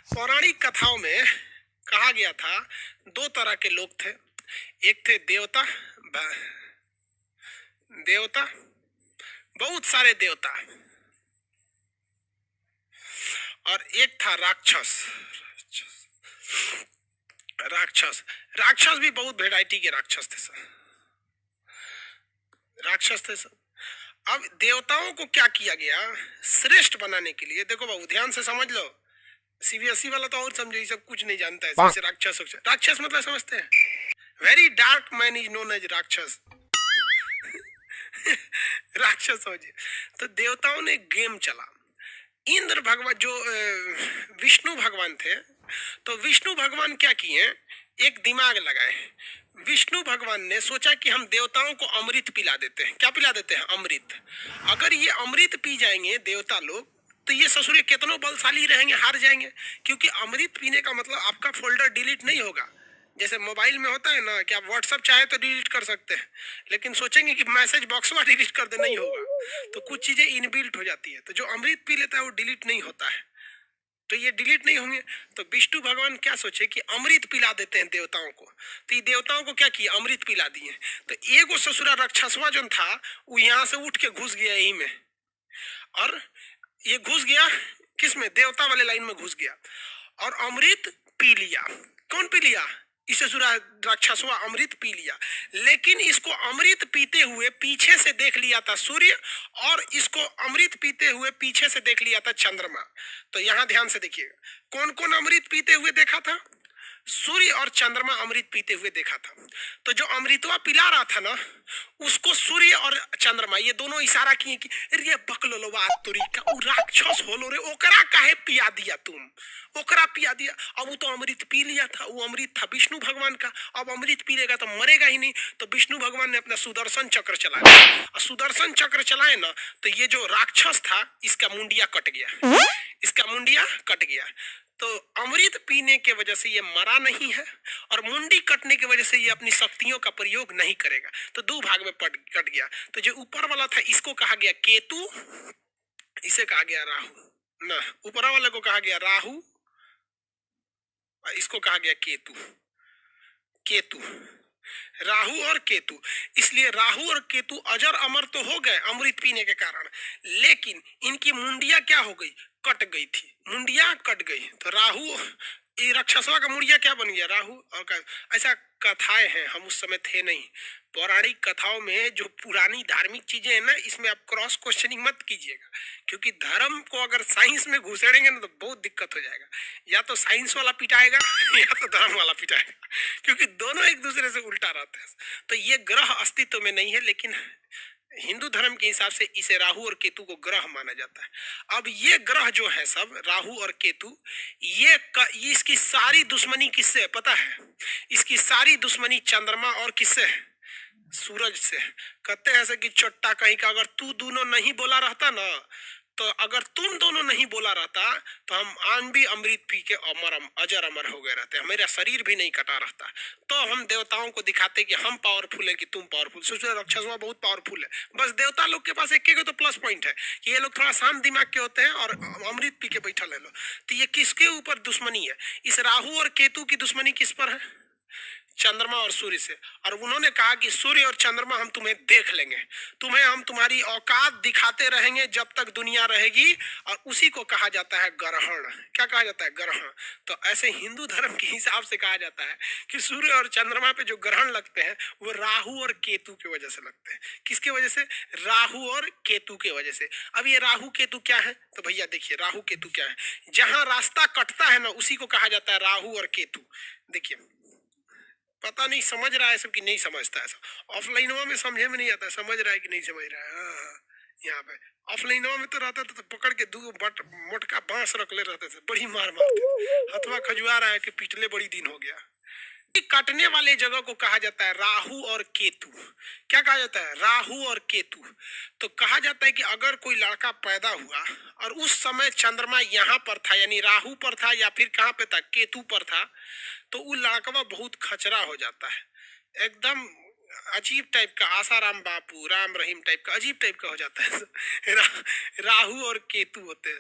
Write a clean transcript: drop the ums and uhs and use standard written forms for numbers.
पौराणिक कथाओं में कहा गया था दो तरह के लोग थे। एक थे देवता, देवता, बहुत सारे देवता, और एक था राक्षस। राक्षस राक्षस भी बहुत वेराइटी के राक्षस थे सर। राक्षस थे सर। अब देवताओं को क्या किया गया श्रेष्ठ बनाने के लिए? देखो बाबू, ध्यान से समझ लो। सीबीएसई वाला तो और समझो, ये सब कुछ नहीं जानता है। जैसे राक्षस, राक्षस मतलब समझते हैं? Very dark man is known as rakshas. राक्षस समझिए। तो देवताओं ने गेम चला। इंद्र भगवान जो विष्णु भगवान थे, तो विष्णु भगवान क्या किए, एक दिमाग लगाए। विष्णु भगवान ने सोचा कि हम देवताओं को अमृत पिला देते हैं। क्या पिला देते हैं? अमृत। अगर ये अमृत पी जाएंगे देवता लोग, तो ये ससुरे कितनों बलशाली रहेंगे, हार जाएंगे। क्योंकि अमृत पीने का मतलब आपका फोल्डर डिलीट नहीं होगा। जैसे मोबाइल में होता है ना कि आप व्हाट्सएप चाहे तो डिलीट कर सकते हैं, लेकिन सोचेंगे कि मैसेज बॉक्स में डिलीट कर दे, नहीं होगा। तो कुछ चीजें इनबिल्ट हो जाती है। तो जो अमृत पी लेता है वो डिलीट नहीं होता है, तो ये डिलीट नहीं होंगे। तो विष्णु भगवान क्या सोचे कि अमृत पिला देते हैं देवताओं को। तो ये देवताओं को क्या किया? अमृत पिला दिए। तो एगो ससुरा राक्षसवा जो था वो यहाँ से उठ के घुस गया यही में, और ये घुस गया किस में? देवता वाले लाइन में घुस गया और अमृत पी लिया। कौन पी लिया? इसे ससुरा राक्षसवा अमृत पी लिया। लेकिन इसको अमृत पीते हुए पीछे से देख लिया था सूर्य, और इसको अमृत पीते हुए पीछे से देख लिया था चंद्रमा। तो यहां ध्यान से देखिएगा, कौन कौन अमृत पीते हुए देखा था? सूर्य और चंद्रमा अमृत पीते हुए देखा था। तो जो अमृतवा पिला रहा था ना, उसको सूर्य और चंद्रमा ये दोनों इशारा किए कि रे बकलोलवा तुरी का उ राक्षस होलो रे, ओकरा काहे पिया दिया तुम? ओकरा पिया दिया। अब वो तो अमृत पी लिया था, वो अमृत था विष्णु भगवान का। अब अमृत पी लेगा तो मरेगा ही नहीं। तो विष्णु भगवान ने अपना सुदर्शन चक्र चलाया, और सुदर्शन चक्र चलाए ना, तो ये जो राक्षस था इसका मुंडिया कट गया। इसका मुंडिया कट गया। तो अमृत पीने के वजह से ये मरा नहीं है, और मुंडी कटने की वजह से ये अपनी शक्तियों का प्रयोग नहीं करेगा। तो दो भाग में कट गया। तो जो ऊपर वाला था इसको कहा गया केतु, इसे कहा गया राहु। ना, ऊपर वाले को कहा गया राहु, और इसको कहा गया केतु। केतु, राहु और केतु। इसलिए राहु और केतु अजर अमर तो हो गए अमृत पीने के कारण, लेकिन इनकी मुंडिया क्या हो गई? कट गई थी। मुंडिया कट गई। तो राहु, ये राक्षसवा का मुंडिया क्या बन गया? राहु। और ऐसा कथाएं हैं, हम उस समय थे नहीं। पौराणिक कथाओं में जो पुरानी धार्मिक चीजें हैं ना, इसमें आप क्रॉस क्वेश्चनिंग मत कीजिएगा, क्योंकि धर्म को अगर साइंस में घुसेड़ेंगे ना तो बहुत दिक्कत हो जाएगा। या तो साइंस वाला पिटाएगा या तो धर्म वाला पिटाएगा, क्योंकि दोनों एक दूसरे से उल्टा रहते हैं। तो ये ग्रह अस्तित्व में नहीं है, लेकिन हिंदू धर्म के हिसाब से इसे राहु और केतु को ग्रह माना जाता है। अब ये ग्रह जो है सब, राहु और केतु, ये इसकी सारी दुश्मनी किससे है पता है? इसकी सारी दुश्मनी चंद्रमा और किससे है? सूरज से। कहते हैं ऐसे कि चट्टा कहीं का, अगर तू दोनों नहीं बोला रहता ना, तो अगर तुम दोनों नहीं बोला रहता तो हम आन भी अमृत पी के अजर अमर हो गए रहते, मेरा शरीर भी नहीं कटा रहता। तो हम देवताओं को दिखाते कि हम पावरफुल है कि तुम पावरफुल। सोचो राक्षसवा बहुत पावरफुल है, बस देवता लोग के पास एक तो प्लस पॉइंट है कि ये लोग थोड़ा शांत दिमाग के होते हैं और अमृत पी के बैठा ले लो। तो ये किसके ऊपर दुश्मनी है? इस राहु और केतु की दुश्मनी किस पर है? चंद्रमा और सूर्य से। और उन्होंने कहा कि सूर्य और चंद्रमा हम तुम्हें देख लेंगे, तुम्हें हम तुम्हारी औकात दिखाते रहेंगे जब तक दुनिया रहेगी। और उसी को कहा जाता है ग्रहण। क्या कहा जाता है? ग्रहण। तो ऐसे हिंदू धर्म के हिसाब से कहा जाता है कि सूर्य और चंद्रमा पे जो ग्रहण लगते हैं वो राहु और केतु की वजह से लगते हैं। किसकी वजह से? राहु और केतु की वजह से। अब ये राहु केतु क्या है? तो भैया देखिए, राहु केतु क्या है? जहां रास्ता कटता है ना, उसी को कहा जाता है राहु और केतु। देखिए, पता नहीं समझ रहा है सब कि नहीं समझता है सब। ऑफलाइन में समझे में नहीं आता, समझ रहा है कि नहीं समझ रहा है? हाँ, यहाँ पे ऑफलाइन में तो रहता था तो पकड़ के दो बट मोटका बांस रख ले रहते थे, बड़ी मार मारते। हथवा खजुआ रहा है कि पिटले बड़ी दिन हो गया। काटने वाले जगह को कहा जाता है राहु और केतु। क्या कहा जाता है? राहु और केतु। तो कहा जाता है कि अगर कोई लड़का पैदा हुआ और उस समय चंद्रमा यहाँ पर था, यानी राहु पर था, या फिर कहाँ पे था? केतु पर था, तो वो लड़का बहुत खचरा हो जाता है, एकदम अजीब टाइप का, आसाराम बापू राम रहीम टाइप का, अजीब टाइप का हो जाता है। राहु और केतु होते हैं।